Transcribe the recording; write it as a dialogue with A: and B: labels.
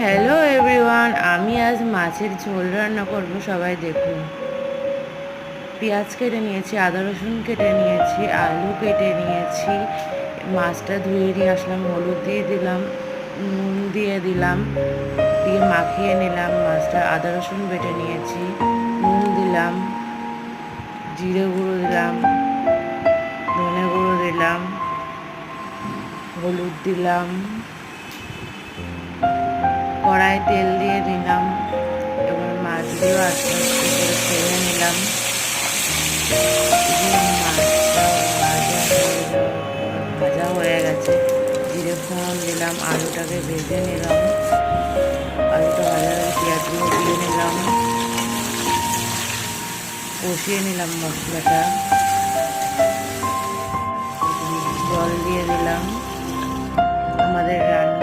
A: Hello everyone, আমি আজ মাছের ঝোল রান্না করব। সবাই দেখুন, পেঁয়াজ কেটে নিয়েছি, আদা রসুন কেটে নিয়েছি, আলু কেটে নিয়েছি, মাছটা ধুয়ে নিয়ে আসলাম, হলুদ দিয়ে দিলাম, নুন দিয়ে দিলাম, দিয়ে মাখিয়ে নিলাম মাছটা। আদা রসুন বেটে নিয়েছি, নুন দিলাম, জিরে গুঁড়ো দিলাম, ধনে গুঁড়ো দিলাম, হলুদ দিলাম, কড়াই তেল দিয়ে দিলাম। এবার মাছগুলো আস্তে আস্তে করে ছেড়ে নিলাম। মাছটা ভাজা হয়ে গেছে, জিরে ফোড়ন দিলাম, আলুটাকে ভেজে নিলাম। আলুটা ভাজা হয়ে পেঁয়াজগুলো দিয়ে নিলাম, কষিয়ে নিলাম মশলাটা, জল দিয়ে দিলাম। আমাদের রান্না